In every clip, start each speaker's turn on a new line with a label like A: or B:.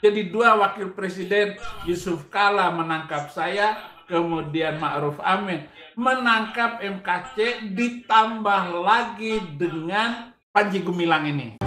A: Jadi dua wakil presiden, Yusuf Kala menangkap saya, kemudian Ma'ruf Amin menangkap MKC, ditambah lagi dengan Panji Gumilang ini.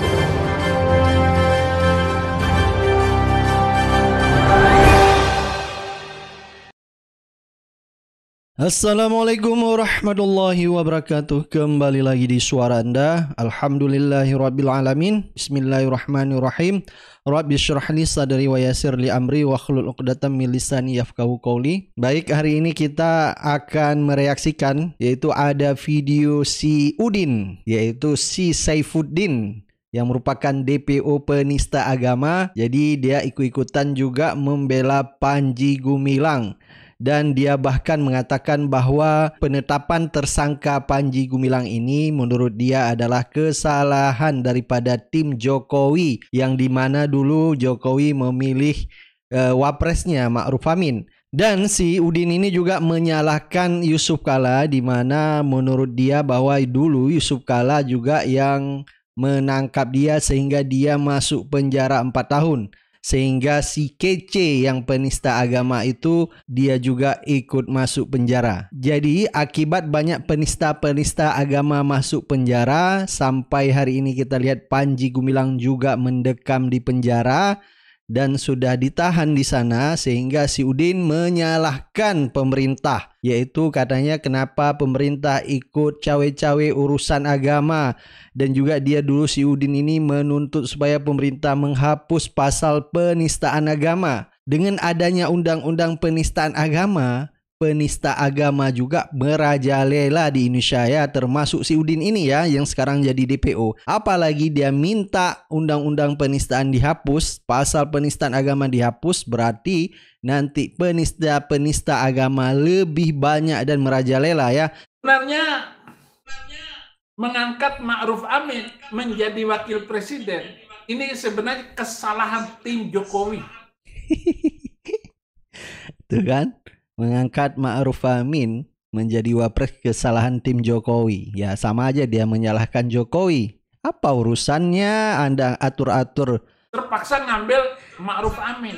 B: Assalamualaikum warahmatullahi wabarakatuh. Kembali lagi di suara Anda. Alhamdulillahirrabbilalamin. Bismillahirrahmanirrahim. Rabbi syrah li sadri wa yassir li amri wa hlul 'uqdatam min lisani yafqahu qawli. Baik, hari ini kita akan mereaksikan, yaitu ada video si Udin, yaitu si Saifuddin, yang merupakan DPO penista agama. Jadi dia ikut-ikutan juga membela Panji Gumilang. Dan dia bahkan mengatakan bahwa penetapan tersangka Panji Gumilang ini menurut dia adalah kesalahan daripada tim Jokowi, yang dimana dulu Jokowi memilih wapresnya Ma'ruf Amin. Dan si Udin ini juga menyalahkan Yusuf Kala, di mana menurut dia bahwa dulu Yusuf Kala juga yang menangkap dia sehingga dia masuk penjara 4 tahun. Sehingga si Kece yang penista agama itu dia juga ikut masuk penjara. Jadi akibat banyak penista-penista agama masuk penjara, sampai hari ini kita lihat Panji Gumilang juga mendekam di penjara dan sudah ditahan di sana, sehingga si Udin menyalahkan pemerintah, yaitu katanya kenapa pemerintah ikut cawe-cawe urusan agama. Dan juga dia dulu si Udin ini menuntut supaya pemerintah menghapus pasal penistaan agama. Dengan adanya undang-undang penistaan agama, penista agama juga merajalela di Indonesia ya, termasuk si Udin ini ya yang sekarang jadi DPO. Apalagi dia minta undang-undang penistaan dihapus, pasal penistaan agama dihapus, berarti nanti penista-penista agama lebih banyak dan merajalela ya.
A: Sebenarnya mengangkat Ma'ruf Amin menjadi wakil presiden ini sebenarnya kesalahan tim Jokowi.
B: Tuh kan? Mengangkat Ma'ruf Amin menjadi wapres kesalahan tim Jokowi. Ya sama aja dia menyalahkan Jokowi. Apa urusannya Anda atur-atur?
A: Terpaksa ngambil Ma'ruf Amin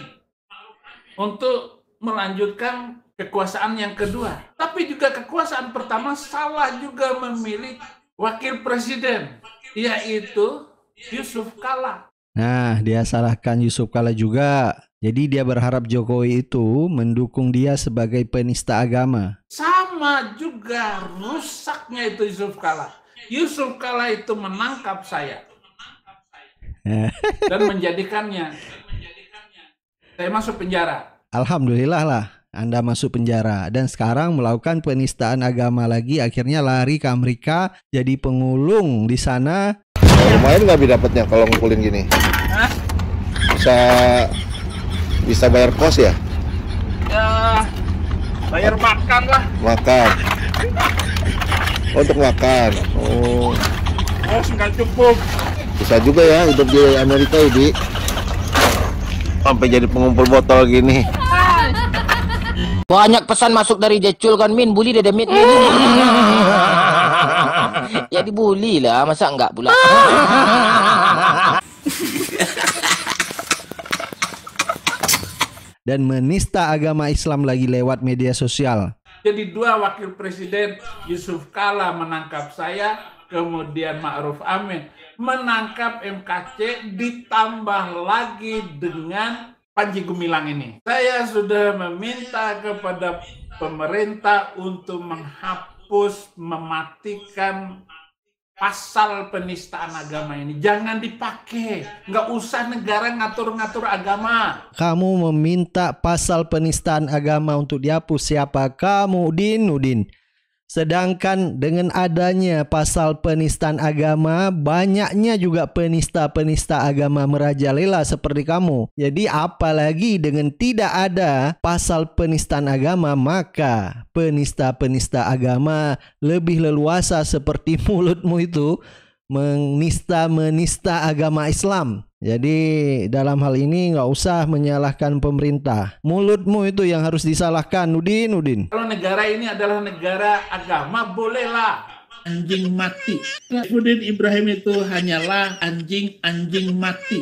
A: untuk melanjutkan kekuasaan yang kedua. Tapi juga kekuasaan pertama salah juga memilih wakil presiden, yaitu Yusuf Kala.
B: Nah, dia salahkan Yusuf Kala juga. Jadi dia berharap Jokowi itu mendukung dia sebagai penista agama.
A: Sama juga rusaknya itu Yusuf Kala. Yusuf Kala itu menangkap saya dan menjadikannya saya masuk penjara.
B: Alhamdulillah lah Anda masuk penjara, dan sekarang melakukan penistaan agama lagi, akhirnya lari ke Amerika jadi pengulung di sana.
C: Lumayan nggak Bi dapatnya kalau ngumpulin gini?
A: Hah?
C: Bisa bayar kos ya?
A: Ya, bayar makan lah.
C: Makan. Untuk makan. Oh.
A: Kos nggak cukup.
C: Bisa juga ya hidup di Amerika ya, Bi. Sampai jadi pengumpul botol gini.
D: Banyak pesan masuk dari Jecul kan, Min. Bully dia Min. Ya dibully lah, masa enggak pula.
B: Dan menista agama Islam lagi lewat media sosial.
A: Jadi dua wakil presiden, Yusuf Kala menangkap saya, kemudian Ma'ruf Amin menangkap MKC, ditambah lagi dengan Panji Gumilang ini. Saya sudah meminta kepada pemerintah untuk menghapus, mematikan pasal penistaan agama ini. Jangan dipakai. Nggak usah negara ngatur-ngatur agama.
B: Kamu meminta pasal penistaan agama untuk dihapus. Siapa kamu, Udin? Sedangkan dengan adanya pasal penistaan agama, banyaknya juga penista-penista agama merajalela seperti kamu. Jadi apalagi dengan tidak ada pasal penistaan agama, maka penista-penista agama lebih leluasa seperti mulutmu itu menista agama Islam. Jadi dalam hal ini nggak usah menyalahkan pemerintah. Mulutmu itu yang harus disalahkan, Udin.
A: Kalau negara ini adalah negara agama, bolehlah anjing mati. Saifuddin Ibrahim itu hanyalah anjing mati.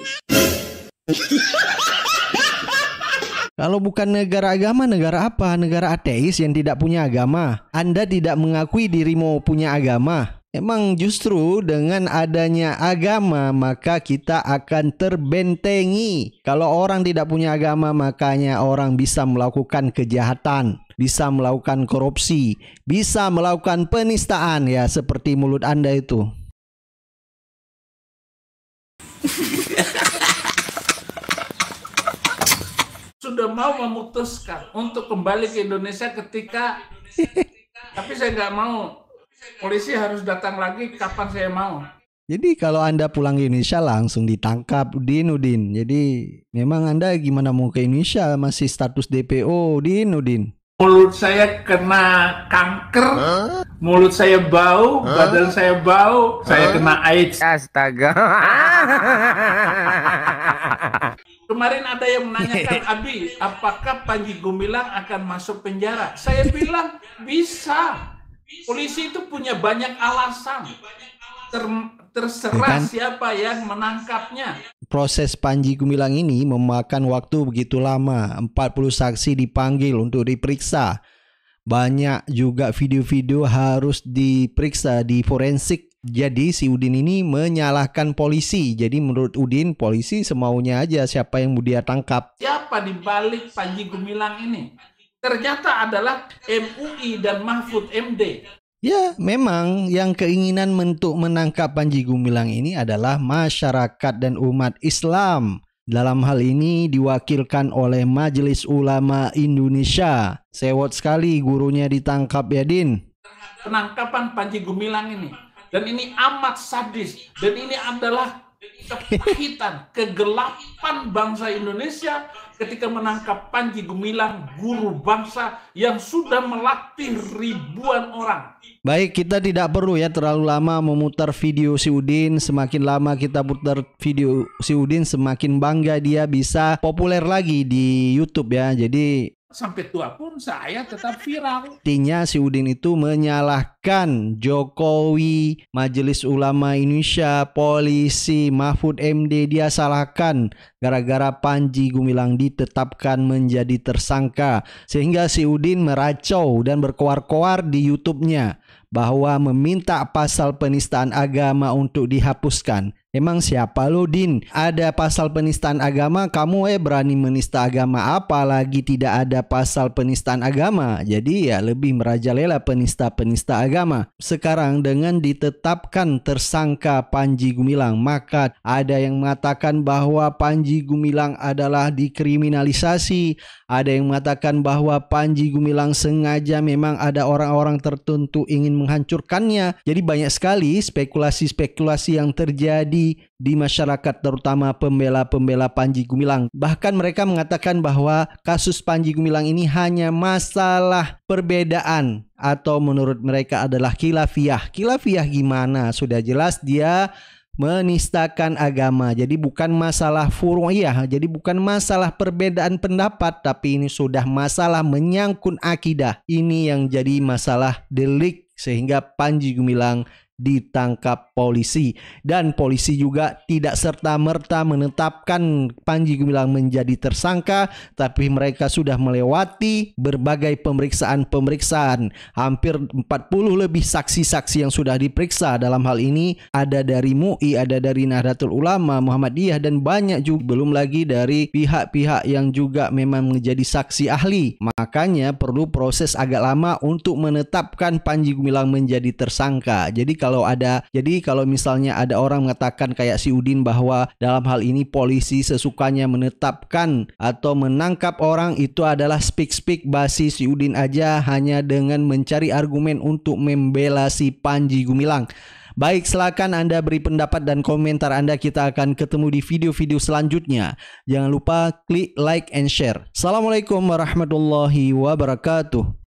B: Kalau bukan negara agama, negara apa? Negara ateis yang tidak punya agama. Anda tidak mengakui dirimu punya agama. Emang justru dengan adanya agama maka kita akan terbentengi. Kalau orang tidak punya agama makanya orang bisa melakukan kejahatan, bisa melakukan korupsi, bisa melakukan penistaan ya seperti mulut Anda itu.
A: Sudah mau memutuskan untuk kembali ke Indonesia ketika tapi saya nggak mau. Polisi harus datang lagi kapan saya mau.
B: Jadi kalau Anda pulang ke Indonesia langsung ditangkap Udin. Jadi memang Anda gimana mau ke Indonesia masih status DPO Udin.
A: Mulut saya kena kanker, mulut saya bau, badan saya bau, saya kena AIDS.
D: Astaga.
A: Kemarin ada yang menanyakan, Abi, apakah Panji Gumilang akan masuk penjara? Saya bilang bisa. Polisi itu punya banyak alasan. Terserah siapa yang menangkapnya.
B: Proses Panji Gumilang ini memakan waktu begitu lama. 40 saksi dipanggil untuk diperiksa. Banyak juga video-video harus diperiksa di forensik. Jadi si Udin ini menyalahkan polisi. Jadi menurut Udin, polisi semaunya aja siapa yang mau dia tangkap.
A: Siapa di balik Panji Gumilang ini? Ternyata adalah MUI dan Mahfud MD.
B: Ya, memang yang keinginan untuk menangkap Panji Gumilang ini adalah masyarakat dan umat Islam. Dalam hal ini diwakilkan oleh Majelis Ulama Indonesia. Sewot sekali gurunya ditangkap ya, Din.
A: Penangkapan Panji Gumilang ini. Dan ini amat sadis. Dan ini adalah kepahitan, kegelapan bangsa Indonesia ketika menangkap Panji Gumilang, guru bangsa yang sudah melatih ribuan orang.
B: Baik, kita tidak perlu ya terlalu lama memutar video si Udin. Semakin lama kita putar video si Udin, semakin bangga dia bisa populer lagi di YouTube ya. Jadi
A: sampai tua pun saya tetap viral.
B: Artinya si Udin itu menyalahkan Jokowi, Majelis Ulama Indonesia, polisi, Mahfud MD. Dia salahkan gara-gara Panji Gumilang ditetapkan menjadi tersangka. Sehingga si Udin meracau dan berkoar-koar di YouTube-nya bahwa meminta pasal penistaan agama untuk dihapuskan. Emang siapa lo, Din? Ada pasal penistaan agama, kamu berani menista agama, apalagi tidak ada pasal penistaan agama. Jadi ya lebih merajalela penista-penista agama. Sekarang dengan ditetapkan tersangka Panji Gumilang, maka ada yang mengatakan bahwa Panji Gumilang adalah dikriminalisasi. Ada yang mengatakan bahwa Panji Gumilang sengaja memang ada orang-orang tertentu ingin menghancurkannya. Jadi banyak sekali spekulasi-spekulasi yang terjadi di masyarakat, terutama pembela-pembela Panji Gumilang. Bahkan mereka mengatakan bahwa kasus Panji Gumilang ini hanya masalah perbedaan atau menurut mereka adalah khilafiyah. Khilafiyah gimana? Sudah jelas dia menistakan agama. Jadi bukan masalah furu'iyah, jadi bukan masalah perbedaan pendapat, tapi ini sudah masalah menyangkut akidah. Ini yang jadi masalah delik sehingga Panji Gumilang ditangkap polisi, dan polisi juga tidak serta-merta menetapkan Panji Gumilang menjadi tersangka, tapi mereka sudah melewati berbagai pemeriksaan. Hampir 40 lebih saksi-saksi yang sudah diperiksa. Dalam hal ini ada dari MUI, ada dari Nahdlatul Ulama, Muhammadiyah, dan banyak juga, belum lagi dari pihak-pihak yang juga memang menjadi saksi ahli. Makanya perlu proses agak lama untuk menetapkan Panji Gumilang menjadi tersangka. Jadi kalau misalnya ada orang mengatakan kayak si Udin bahwa dalam hal ini polisi sesukanya menetapkan atau menangkap orang, itu adalah speak basi si Udin aja hanya dengan mencari argumen untuk membela si Panji Gumilang. Baik, silakan Anda beri pendapat dan komentar Anda. Kita akan ketemu di video-video selanjutnya. Jangan lupa klik like and share. Assalamualaikum warahmatullahi wabarakatuh.